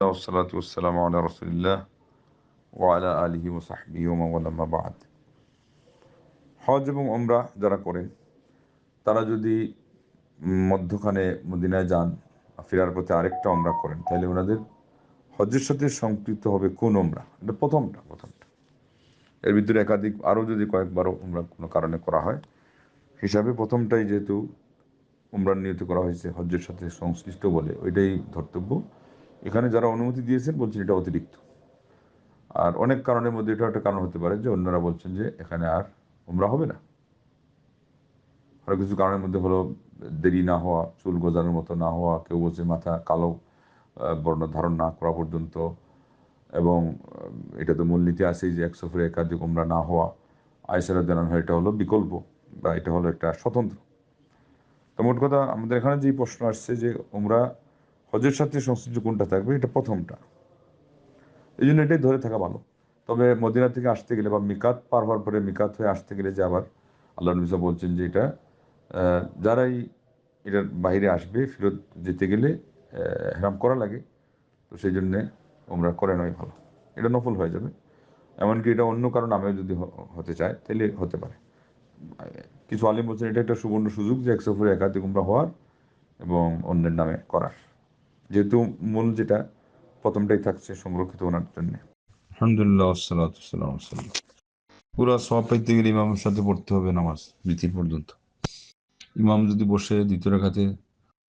والصلاة والسلام على رسول الله وعلى آله وصحبه ومن والاه ما بعد। হজ এবং উমরা যারা করেন তারা যদি মধ্যখানে মদিনায় যান, ফেরার পথে আরেকটা উমরা করেন, তাহলে ওনাদের হজের সাথে সম্পৃক্ত হবে কোন উমরা? এটা প্রথমটা। এর ভিতরে একাধিক আরও যদি কয়েকবারও উমরা কোনো কারণে করা হয়, হিসাবে প্রথমটাই যেহেতু উমরার নিয়ত করা হয়েছে হজ্জের সাথে সংশ্লিষ্ট বলে ওইটাই ধর্তব্য। এখানে যারা অনুমতি দিয়েছেন বলছেন এটা অতিরিক্ত। আর অনেক কারণের মধ্যে এটা একটা কারণ হতে পারে যে অন্যরা বলছেন যে এখানে আর উমরা হবে না। আরও কিছু কারণের মধ্যে হলো দেরি না হওয়া, চুল গজানোর মতো না হওয়া, কেউ বলছে মাথা কালো বর্ণ ধারণ না করা পর্যন্ত, এবং এটা তো মূলনীতি আছেই যে এক সফরে একাধিক উমরা না হওয়া। আয়েশা রাদিয়াল্লাহু আনহা এটা হলো বিকল্প, বা এটা হলো একটা স্বতন্ত্র। তো মোট কথা আমাদের এখানে যে প্রশ্ন আসছে যে উমরা হজের সাথে সংশ্লিষ্ট কোনটা থাকবে, এটা প্রথমটা। এই জন্য এটাই ধরে থাকা ভালো। তবে মদিনা থেকে আসতে গেলে বা মিকাত পার হওয়ার পরে মিকাত হয়ে আসতে গেলে যে আবার আল্লাহ নবী সাল্লাল্লাহু আলাইহি ওয়াসাল্লাম বলছেন যে এটা যারাই এটার বাইরে আসবে ফেরত যেতে গেলে হেরাম করা লাগে, তো সেই জন্যে উমরা করে নয় ভালো। এটা নফল হয়ে যাবে। এমনকি এটা অন্য কারো নামেও যদি হতে চায় তাহলে হতে পারে। কিছু আলিম বলছেন এটা একটা সুবর্ণ সুযোগ যে এক সফরে একাধিক উমরা হওয়ার এবং অন্যের নামে করার, যেহেতু মূল যেটা প্রথমটাই থাকছে সংরক্ষিত ওনার জন্য। আলহামদুলিল্লাহ, আসসালাতু ওয়াসসালামু আলা রাসূলিল্লাহ। পুরা সওয়াব পাইতে গেলে ইমামের সাথে পড়তে হবে নামাজ বিতির পর্যন্ত। ইমাম যদি বসে দ্বিতীয় রাকাতে,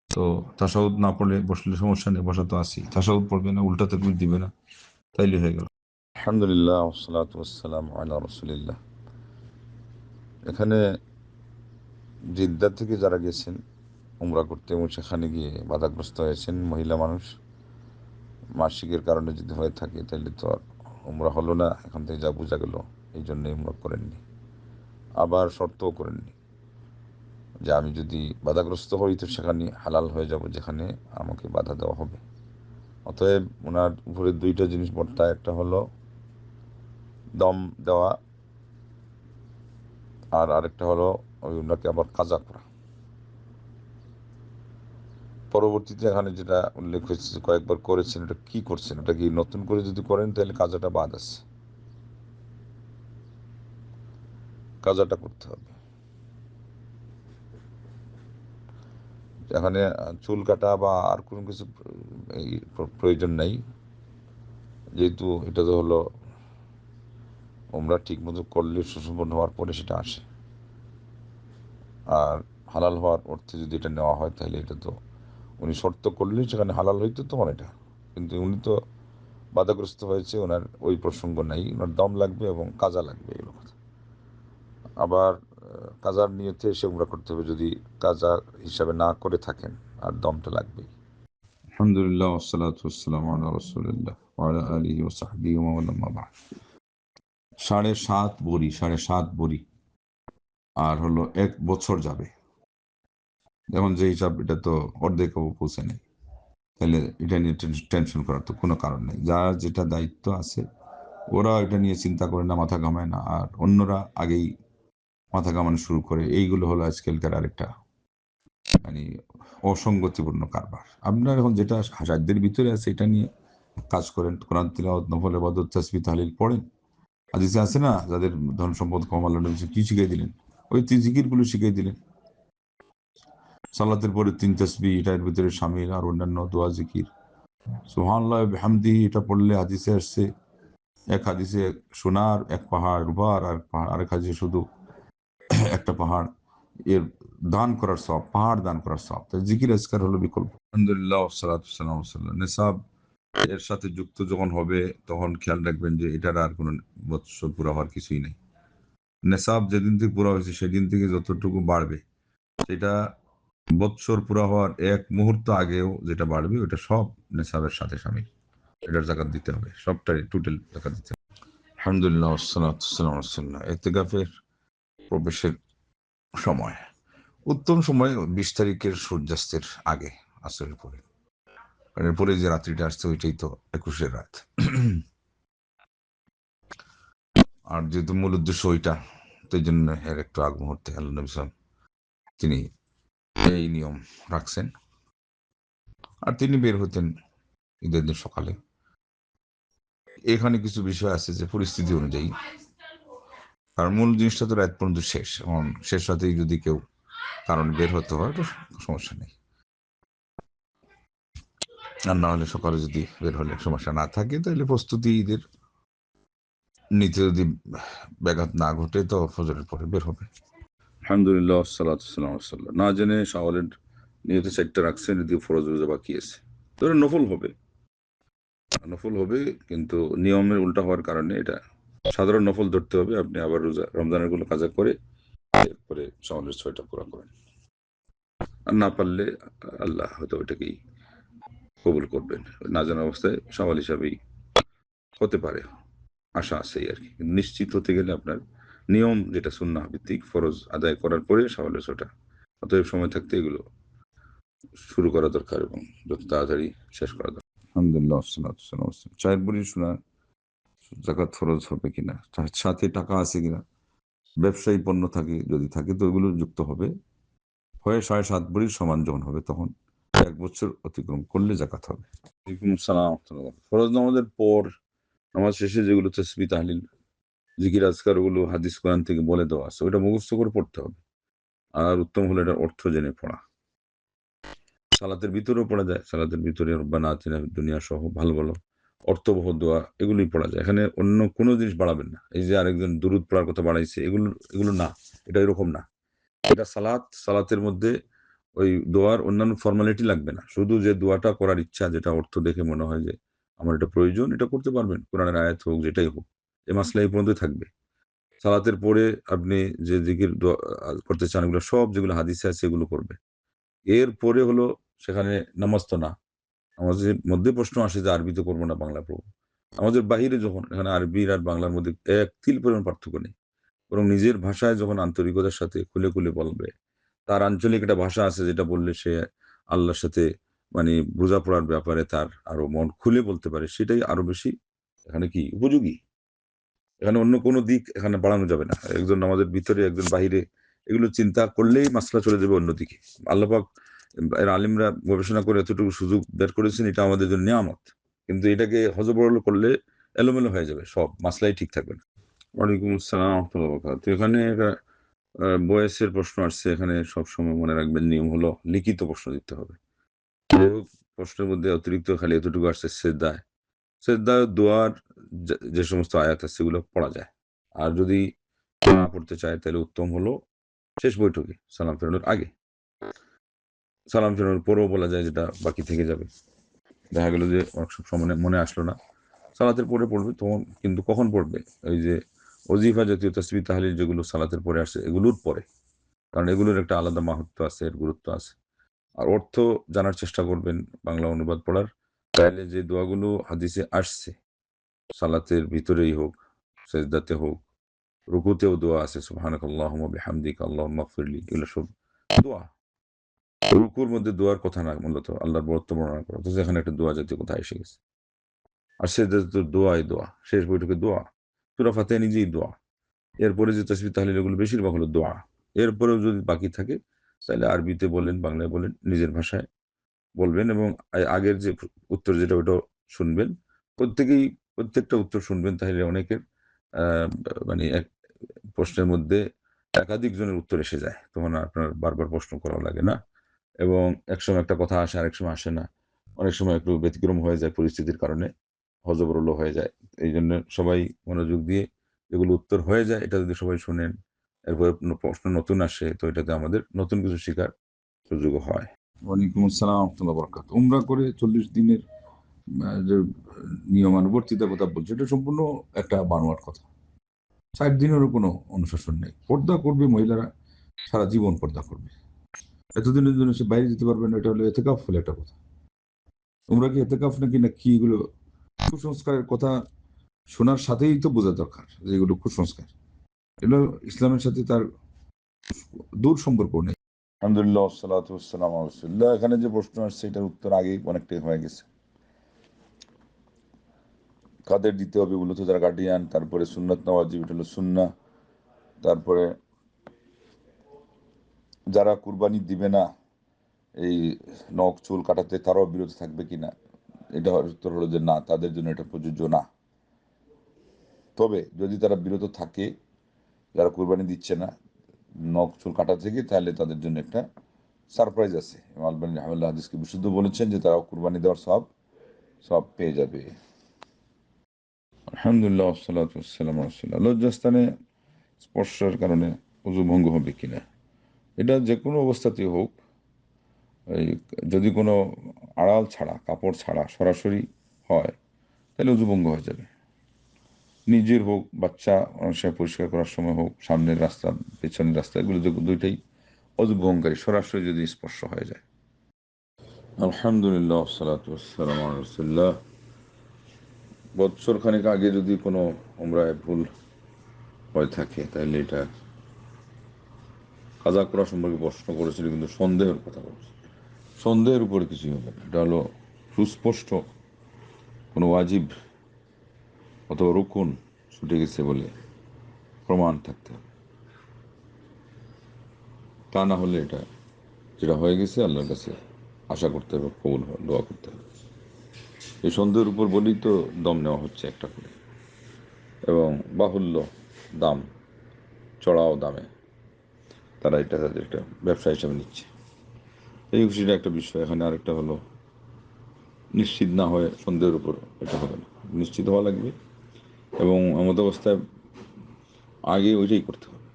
তো তাশাহুদ না পড়লে বসলে সমস্যা নেই, বসা তো আসি, তাশাহুদ পড়বে না, উল্টা তাকবীর দিবে না, তাইলে হয়ে গেল। আলহামদুলিল্লাহ, আসসালাতু ওয়াসসালামু আলা রাসূলিল্লাহ। এখানে জিদ্দা থেকে যারা গেছেন উমরা করতে এবং সেখানে গিয়ে বাধাগ্রস্ত হয়েছেন মহিলা মানুষ, মাসিকের কারণে যদি হয়ে থাকে তাহলে তো আর উমরা হলো না, এখান থেকে যা বোঝা গেল, এই জন্য উমরা করেননি। আবার শর্তও করেননি যে আমি যদি বাধাগ্রস্ত হই তো সেখানে হালাল হয়ে যাব যেখানে আমাকে বাধা দেওয়া হবে। অতএব ওনার উপরে দুইটা জিনিস বর্তায়, একটা হলো দম দেওয়া, আর আরেকটা হলো ওই ওনাকে আবার কাজা করা। পরবর্তীতে এখানে যেটা উল্লেখ হয়েছে যে কয়েকবার করেছেন, এটা কি করছেন, এটা কি নতুন করে যদি করেন তাহলে কাজাটা বাদ আছে, কাজাটা করতে হবে। এখানে চুল কাটা বা আর কোনো কিছু এই প্রয়োজন নেই, যেহেতু এটা তো হলো উমরা ঠিক মতো করলে সুসম্পন্ন হওয়ার পরে সেটা আসে। আর হালাল হওয়ার অর্থে যদি এটা নেওয়া হয় তাহলে এটা তো উনি শর্ত করলেই সেখানে হালাল হইতো তখন এটা, কিন্তু উনি তো বাধাগ্রস্ত হয়েছে, ওনার ওই প্রসঙ্গ নেই, ওনার দম লাগবে এবং কাজা লাগবে, এগুলো কথা। আবার কাজার নিয়তে এসে উমরা করতে হবে যদি কাজা হিসাবে না করে থাকেন, আর দমটা লাগবেই। আলহামদুলিল্লাহ, ওয়াসসালাতু ওয়াসসালামু আলা রাসূলিল্লাহ ওয়া আলা আলিহি ওয়া সাহবিহি ওয়া মান আম্মা বা'দ। 7.5 বড়ি আর হলো 1 বছর যাবে, যেমন যে হিসাব, এটা তো অর্ধেকও পৌঁছে নেই। তাহলে এটা নিয়ে টেনশন করার তো কোনো কারণ নেই। যার যেটা দায়িত্ব আছে ওরা এটা নিয়ে চিন্তা করে না, মাথা ঘামায় না, আর অন্যরা আগেই মাথা ঘামানো শুরু করে। এইগুলো হলো আজকালকার আরেকটা মানে অসঙ্গতিপূর্ণ কারবার। আপনার এখন যেটা সাধ্যের ভিতরে আছে এটা নিয়ে কাজ করেন, কোরআন তিলাওয়াত, নফল ইবাদত, তাসবিহ তাহলিল পড়েন। হাদিসে আছে না, যাদের ধন সম্পদ কম আল্লাহ নবী কি শিখিয়ে দিলেন? ওই জিকিরগুলো শিখিয়ে দিলেন। সালাতের পরে 3 তাসবিহ এটা এর ভিতরে শামিল, আর অন্যান্য দোয়া জিকির, সুবহানাল্লাহ বিহামদিহি, এটা পড়লে হাদিসে আসছে এক হাদিসে সোনার এক পাহাড় রূপার, আর আরেক হাদিসে শুধু একটা পাহাড় এর দান করার সওয়াব, পাহাড় দান করার সওয়াব। তাই জিকির আজকার হলো বিকল্প। আলহামদুলিল্লাহ, ওয়াসসালাতু ওয়াসসালামু আলা রাসূলিল্লাহ। নেসাব এর সাথে যুক্ত যখন হবে তখন খেয়াল রাখবেন যে এটার আর কোনো বৎসর পুরা হওয়ার কিছুই নেই। নেসাব যেদিন থেকে পুরা হয়েছে সেদিন থেকে যতটুকু বাড়বে সেটা বৎসর পুরা হওয়ার 1 মুহূর্ত আগেও যেটা বাড়বে ওটা সব নেসাবের সাথে শামিল। এটার জাকাত দিতে হবে, সবটাই টোটাল জাকাত দিতে হবে। আলহামদুলিল্লাহ, ওয়াসসালাতু ওয়াসসালামু আলা রাসূলিল্লাহ। ইতিকাফের প্রবেশের সময়, উত্তম সময় 20 তারিখের সূর্যাস্তের আগে, আসরের পরে। কারণ এরপরে যে রাত্রিটা আসছে ওইটাই তো 21-এর রাত। আর যেহেতু মূল উদ্দেশ্য ওইটা, তো এই জন্য এর একটু আগ মুহূর্তে আল্লাহ নবী সাল্লাল্লাহু আলাইহি ওয়াসাল্লাম তিনি এই নিয়ম রাখছেন। আর তিনি বের হতেন ঈদের দিন সকালে। এখানে কিছু বিষয় আছে যে পরিস্থিতি অনুযায়ী, কারণ মূল জিনিসটা তো রাত পর্যন্ত শেষ, এবং শেষ রাতেই যদি কেউ কারণ বের হতে হয় তো সমস্যা নেই, আর না হলে সকালে যদি বের হলে সমস্যা না থাকে, তাহলে প্রস্তুতি ঈদের নিতে যদি ব্যাঘাত না ঘটে তো ফজরের পরে বের হবে। আলহামদুলিল্লাহ, সালাতাম। না জেনে শাওয়ালের নিয়ত 4টা রাখছেন, এদিকে ফরজ রোজা বাকি আছে, ধরে নফল হবে, কিন্তু নিয়মের উল্টা হওয়ার কারণে এটা সাধারণ নফল ধরতে হবে। আপনি আবার রোজা রমজানের গুলো কাজা করে এরপরে শাওয়ালের 6টা পুরা করেন, আর না পারলে আল্লাহ হয়তো ওইটাকেই কবুল করবেন। না জানা অবস্থায় শাওয়াল হিসাবেই হতে পারে, আশা আছে আর কি। নিশ্চিত হতে গেলে আপনার নিয়ম যেটা সুন্নাহ ভিত্তিক ফরজ আদায় করার পরে শাওয়ালের 6টা, অতএব সময় থাকতে এগুলো শুরু করা দরকার এবং যত তাড়াতাড়ি শেষ করা দরকার। আলহামদুলিল্লাহ, চায়ের বুড়ি শোনা জাকাত ফরজ হবে কিনা, তার সাথে টাকা আছে কিনা, ব্যবসায়ী পণ্য থাকে যদি থাকে তো ওইগুলো যুক্ত হবে, হয়ে 7.5 ভরির সমান যখন হবে তখন 1 বছর অতিক্রম করলে জাকাত হবে। ওয়ালাইকুম আসসালাম। ফরজ নামাজের পর নামাজ শেষে যেগুলো তাসবিহ তাহলিল জিকির আজকার ওগুলো হাদিস কোরআন থেকে বলে দেওয়া আছে, ওটা মুখস্থ করে পড়তে হবে, আর উত্তম হলো এটার অর্থ জেনে পড়া। সালাতের ভিতরেও পড়া যায়, সালাতের ভিতরে রব্বানা আতিনা ফিদ দুনিয়া সহ ভালো ভালো অর্থবহ দোয়া এগুলোই পড়া যায়, এখানে অন্য কোনো জিনিস বাড়াবেন না। এই যে আরেকজন দুরুদ পড়ার কথা বাড়াইছে, এগুলো না, এটা এরকম না। এটা সালাতের মধ্যে ওই দোয়ার অন্যান্য ফর্মালিটি লাগবে না, শুধু যে দোয়াটা করার ইচ্ছা, যেটা অর্থ দেখে মনে হয় যে আমার এটা প্রয়োজন, এটা করতে পারবেন, কোরআনের আয়াত হোক যেটাই হোক, এই মাসলা এই পর্যন্তই থাকবে। সালাতের পরে আপনি যে জিকির করতে চান, এগুলো সব যেগুলো হাদিসে আছে এগুলো করবে। এর পরে হলো সেখানে নামাজ তো না, আমাদের মধ্যে প্রশ্ন আসে যে আরবিতে করবো না বাংলা পড়বো। আমাদের বাহিরে যখন, এখানে আরবির আর বাংলার মধ্যে এক তিল পরিমাণ পার্থক্য নেই, বরং নিজের ভাষায় যখন আন্তরিকতার সাথে খুলে খুলে বলবে, তার আঞ্চলিক একটা ভাষা আছে যেটা বললে সে আল্লাহর সাথে মানে বোঝাপড়ার ব্যাপারে তার আরো মন খুলে বলতে পারে, সেটাই আরো বেশি এখানে কি উপযোগী। এখানে অন্য কোনো দিক এখানে বাড়ানো যাবে না, একজন আমাদের ভিতরে একজন বাহিরে, এগুলো চিন্তা করলেই মাসলা চলে যাবে অন্যদিকে। আল্লাহ পাক এর আলিমরা গবেষণা করে এতটুকু সুযোগ বের করেছেন, এটা আমাদের জন্য নিয়ামত, কিন্তু এটাকে হযবরল করলে এলোমেলো হয়ে যাবে, সব মাসলাই ঠিক থাকবে না। ওয়ালাইকুম আসসালাম ওয়া রাহমাতুল্লাহি ওয়া বারাকাতুহু। এখানে একটা বয়সের প্রশ্ন আসছে, এখানে সবসময় মনে রাখবেন নিয়ম হলো লিখিত প্রশ্ন দিতে হবে। প্রশ্নের মধ্যে অতিরিক্ত খালি এতটুকু আসছে সেজদায় দোয়ার যে সমস্ত আয়াত আছে সেগুলো পড়া যায়, আর যদি না পড়তে চায় তাহলে উত্তম হলো শেষ বৈঠকে সালাম ফেরানোর আগে, সালাম ফেরানোর পরেও বলা যায়, যেটা বাকি থেকে যাবে। দেখা গেল যে অনেক সময় মনে আসলো না, সালাতের পরে পড়বে তখন, কিন্তু কখন পড়বে, ওই যে ওজিফা জাতীয় তাসবিহ তাহলিল যেগুলো সালাতের পরে আসে এগুলোর পরে, কারণ এগুলোর একটা আলাদা মাহাত্ম্য আছে, এর গুরুত্ব আছে। আর অর্থ জানার চেষ্টা করবেন বাংলা অনুবাদ পড়ার, তাহলে যে দোয়াগুলো হাদিসে আসছে সালাতের ভিতরেই হোক, সেজদাতে হোক, রুকুতেও দোয়া আছে, সুবহানাকাল্লাহুম্মা বিহামদিকা আল্লাহুম্মা গফিরলি, এগুলো সব দোয়া। রুকুর মধ্যে দোয়ার কথা না, মূলত আল্লাহর বরত্ব বর্ণনা করা, অথচ এখানে একটা দোয়া জাতীয় কথা এসে গেছে। আর সেজদাতে তো দোয়া, শেষ বৈঠকে দোয়া, সূরা ফাতিহা নিজেই দোয়া। এরপরে যে তাসবিহ তাহলিল এগুলো বেশিরভাগ হলো দোয়া। এরপরেও যদি বাকি থাকে তাহলে আরবিতে বলেন, বাংলায় বলেন, নিজের ভাষায় বলবেন, এবং আগের যে উত্তর যেটা ওটাও শুনবেন। প্রত্যেকটা উত্তর শুনবেন, তাহলে অনেকের মানে এক প্রশ্নের মধ্যে একাধিক জনের উত্তর এসে যায়, তখন আপনার বারবার প্রশ্ন করা লাগে না, এবং একসময় একটা কথা আসে আরেক সময় আসে না, অনেক সময় একটু ব্যতিক্রম হয়ে যায় পরিস্থিতির কারণে, হযবরল হয়ে যায়। এই জন্য সবাই মনোযোগ দিয়ে এগুলো উত্তর হয়ে যায়, এটা যদি সবাই শুনেন, এরপরে প্রশ্ন নতুন আসে, তো এটাতে আমাদের নতুন কিছু শেখার সুযোগ হয়। ওয়ালাইকুম আসসালাম ওয়া রাহমাতুল্লাহি ওয়া বারাকাতুহু। উমরা করে 40 দিনের যে নিয়মানুবর্তিতার কথা বলছে, এটা সম্পূর্ণ একটা বানোয়াট কথা। 60 দিনেরও কোনো অনুশাসন নেই। পর্দা করবে মহিলারা, সারা জীবন পর্দা করবে, এতদিনের জন্য সে বাইরে যেতে পারবে না, এটা হলো এতেকাফ হলে একটা কথা। তোমরা কি এতেকাফ নাকি না কি, এগুলো কুসংস্কারের কথা শোনার সাথেই তো বোঝা দরকার যে এগুলো কুসংস্কার, এগুলো ইসলামের সাথে তার দূর সম্পর্ক নেই। আলহামদুলিল্লাহ, সালাতু ওয়াসসালামু আলা রাসূলিল্লাহ। এখানে যে প্রশ্ন আসছে এটার উত্তর আগেই অনেকটাই হয়ে গেছে। কাদের দিতে হবে, মূলত যারা গার্ডিয়ান, তারপরে সুন্নাত না ওয়াজিব, এটা হলো সুন্নাহ, তারপরে যারা কুরবানি দিবে না এই নখ চুল কাটাতে, তারাও বিরত থাকবে কিনা, এটা উত্তর হলো যে না, তাদের জন্য এটা প্রযোজ্য না। তবে যদি তারা বিরত থাকে, যারা কুরবানি দিচ্ছে না নখ চুল কাটা থেকে, তাহলে তাদের জন্য একটা সারপ্রাইজ আছে। ইমাম আলবানী রাহিমাহুল্লাহ হাদিসকে বিশুদ্ধ বলেছেন যে তারা কুরবানি দেওয়ার সব পেয়ে যাবে। আলহামদুলিল্লাহ ওয়াসসালাতু ওয়াসসালামু আলা রাসূলিল্লাহ। লজ্জাস্থানে স্পর্শের কারণে ওযু ভঙ্গ হবে কিনা, এটা যে কোনো অবস্থাতেই হোক, এই যদি কোনো আড়াল ছাড়া, কাপড় ছাড়া সরাসরি হয়, তাহলে ওযু ভঙ্গ হয়ে যাবে। নিজের হোক, বাচ্চা অনেক সময় পরিষ্কার করার সময় হোক, সামনের রাস্তা, পেছনের রাস্তা, এগুলো দুইটাই অযু ভঙ্গকারী, সরাসরি যদি স্পর্শ হয়ে যায়। আলহামদুলিল্লাহ ওয়াসসালাতু ওয়াসসালামু আলা রাসূলিল্লাহ। বৎসর খানেক আগে যদি কোনো উমরায় ভুল হয়ে থাকে, তাহলে এটা কাজা করা সম্পর্কে প্রশ্ন করেছিল, কিন্তু সন্দেহের কথা বলছে। সন্দেহের উপরে কিছুই হবে না। এটা হলো সুস্পষ্ট কোনো ওয়াজিব অথবা রুকুন ছুটে গেছে বলে প্রমাণ থাকতে হবে। তা না হলে এটা যেটা হয়ে গেছে আল্লাহর কাছে আশা করতে হবে, কবুল দোয়া করতে হবে। এই সন্দেহের উপর বলেই তো দম নেওয়া হচ্ছে একটা করে, এবং বাহুল্য দাম, চড়াও দামে তারা এটা তাদের একটা ব্যবসা হিসাবে নিচ্ছে। এই খুশিটা একটা বিষয়। এখানে আরেকটা হলো, নিশ্চিত না হয়ে সন্দেহের উপর এটা হবে না, নিশ্চিত হওয়া লাগবে, এবং এমত অবস্থায় আগে ওইটাই করতে হবে।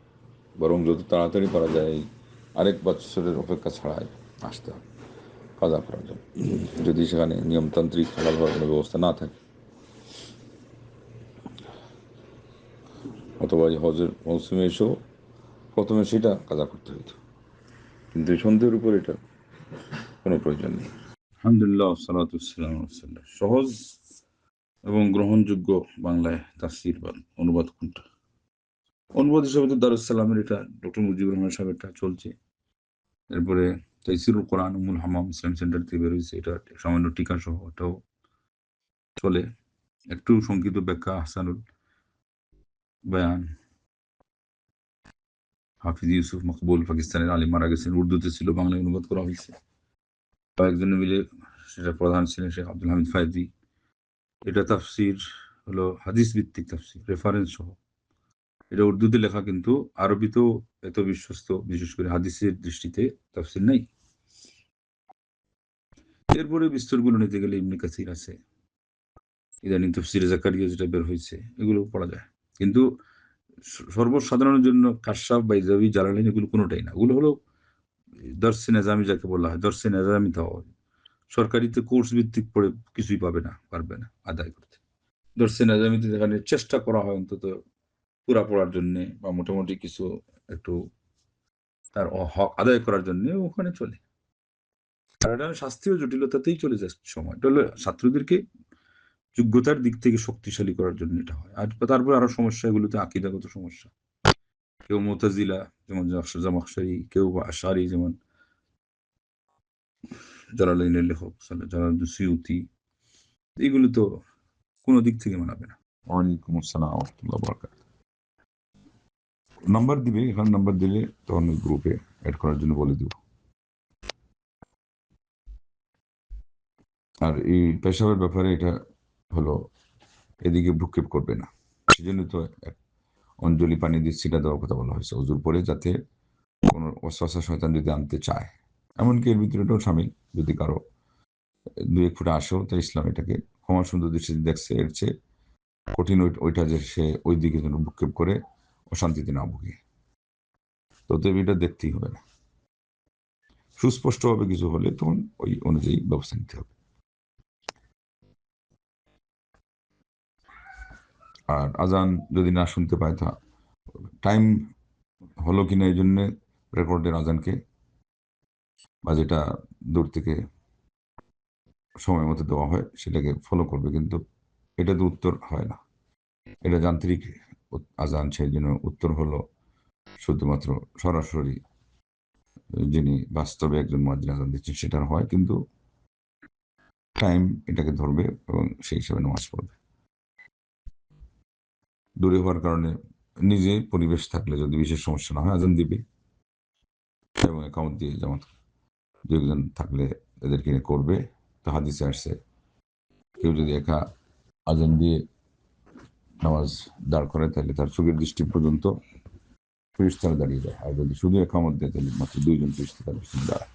বরং যত তাড়াতাড়ি করা যায়, এই আরেক বছরের অপেক্ষা ছাড়াই আসতে হবে কাজা করার জন্য, যদি সেখানে নিয়মতান্ত্রিক হালালভাবে কোনো ব্যবস্থা না থাকে, অথবা এই হজের মৌসুমে এসেও প্রথমে সেটা কাজা করতে হইতো। কিন্তু এই সন্দেহের উপর এটা কোনো প্রয়োজন নেই। আলহামদুলিল্লাহ সালাতু ওয়াসসালামু আলা রাসূলিল্লাহ। সহজ এবং গ্রহণযোগ্য বাংলায় তাফসীর বা অনুবাদ কোনটা? অনুবাদ হিসেবে তো দারুস সালামের এটা ডক্টর মুজিবুর রহমান সাহেবেরটা চলছে। এরপরে তাইসিরুল কোরআন উম্মুল হামাম ইসলাম সেন্টার থেকে বের হয়েছে, এটা সামান্য টিকা সহ, এটাও চলে। একটু সংক্ষিপ্ত ব্যাখ্যা হাসানুল বয়ান, হাফিজ ইউসুফ মকবুল, পাকিস্তানের আলিম, মারা গেছেন, উর্দুতে ছিল, বাংলায় অনুবাদ করা হয়েছে। কয়েকজনে মিলে, সেটা প্রধান ছিলেন শেখ আব্দুল হামিদ ফায়দি। এটা তাফসির হলো হাদিস ভিত্তিক তাফসির, রেফারেন্স সহ। এটা উর্দুতে লেখা, কিন্তু আরবিতেও এত বিশ্বস্ত, বিশেষ করে হাদিসের দৃষ্টিতে তাফসির নাই। এরপরে বিস্তরগুলো নিতে গেলে ইবনে কাসির আছে, ইদানিং তাফসিরে জাকারিয়া যেটা বের হয়েছে, এগুলো পড়া যায়। কিন্তু সর্বসাধারণের জন্য কাশফ, বাইজাবি, জালালাইন, এগুলো কোনোটাই না। ওগুলো হলো দর্সে নেজামি, যাকে বলা হয় দর্সে নেজামি। তাও সরকারিতে কোর্স ভিত্তিক পড়ে কিছুই পারবে না আদায় করতে। দর্সে নেজামিতে যেখানে চেষ্টা করা হয় অন্তত পুরা পড়ার জন্যে, বা মোটামুটি কিছু একটু তার হক আদায় করার জন্য, ওখানে চলে। আর এটা শাস্ত্রীয় জটিলতাতেই চলে যাচ্ছে সময়। এটা হলো ছাত্রদেরকে যোগ্যতার দিক থেকে শক্তিশালী করার জন্য এটা হয়। আর তারপরে আরো সমস্যা, এগুলোতে আকীদাগত সমস্যা। কেউ মুতাজিলা যেমন জামাখশারি, কেউ আশারি যেমন জালালাইনের লেখক জালালউদ্দিন সুয়ুতি, এগুলো তো কোনো দিক থেকে মানাবে না। ওয়ালাইকুম আসসালাম ওয়া রাহমাতুল্লাহি ওয়া বারাকাতুহু। নাম্বার দিবে, এখানে নাম্বার দিলে তখন গ্রুপে অ্যাড করার জন্য বলে দিব। আর এই পেশাবের ব্যাপারে এটা হলো, এদিকে ভ্রুক্ষেপ করবে না, সেজন্য তো অঞ্জলি পানি দিয়ে ছিটা দেওয়ার কথা বলা হয়েছে অজুর পরে, যাতে কোনো ওয়াসওয়াসা শয়তান যদি আনতে চায়, এমনকি এর ভিতরে এটাও শামিল, যদি কারো 2-1 ফুটা আসেও, তাই ইসলাম এটাকে ক্ষমা সুন্দর দৃষ্টিতে দেখছে। এর চেয়ে কঠিন ওইটা যে সে ওই দিকে যেন ভ্রুক্ষেপ করে অশান্তিতে না ভুগে। তো এটা দেখতেই হবে না, সুস্পষ্টভাবে কিছু হলে তখন ওই অনুযায়ী ব্যবস্থা নিতে হবে। আর আজান যদি না শুনতে পায়, তা টাইম হলো কিনা এই জন্যে রেকর্ডের আজানকে, বা যেটা দূর থেকে সময় মতো দেওয়া হয় সেটাকে ফলো করবে, কিন্তু এটা তো উত্তর হয় না, এটা যান্ত্রিক আজান। সেই জন্য উত্তর হলো শুধুমাত্র সরাসরি যিনি বাস্তবে একজন মুয়াজ্জিন আজান দিচ্ছেন সেটার হয়, কিন্তু টাইম এটাকে ধরবে এবং সেই হিসাবে নামাজ পড়বে। দূরে হওয়ার কারণে নিজে পরিবেশ থাকলে যদি বিশেষ সমস্যা না হয়, আজান দিবে, এবং একাউন্ট দিয়ে জামাত 2 একজন থাকলে এদেরকে করবে। তো হাদিসে আসছে কেউ যদি একা আজান দিয়ে নামাজ দাঁড় করে তাহলে তার চোখের দৃষ্টি পর্যন্ত ফেরেশতারা দাঁড়িয়ে যায়, আর যদি শুধু একামত দেয় তাহলে মাত্র দুইজন ফেরেশতা তার পিছনে দাঁড়ায়।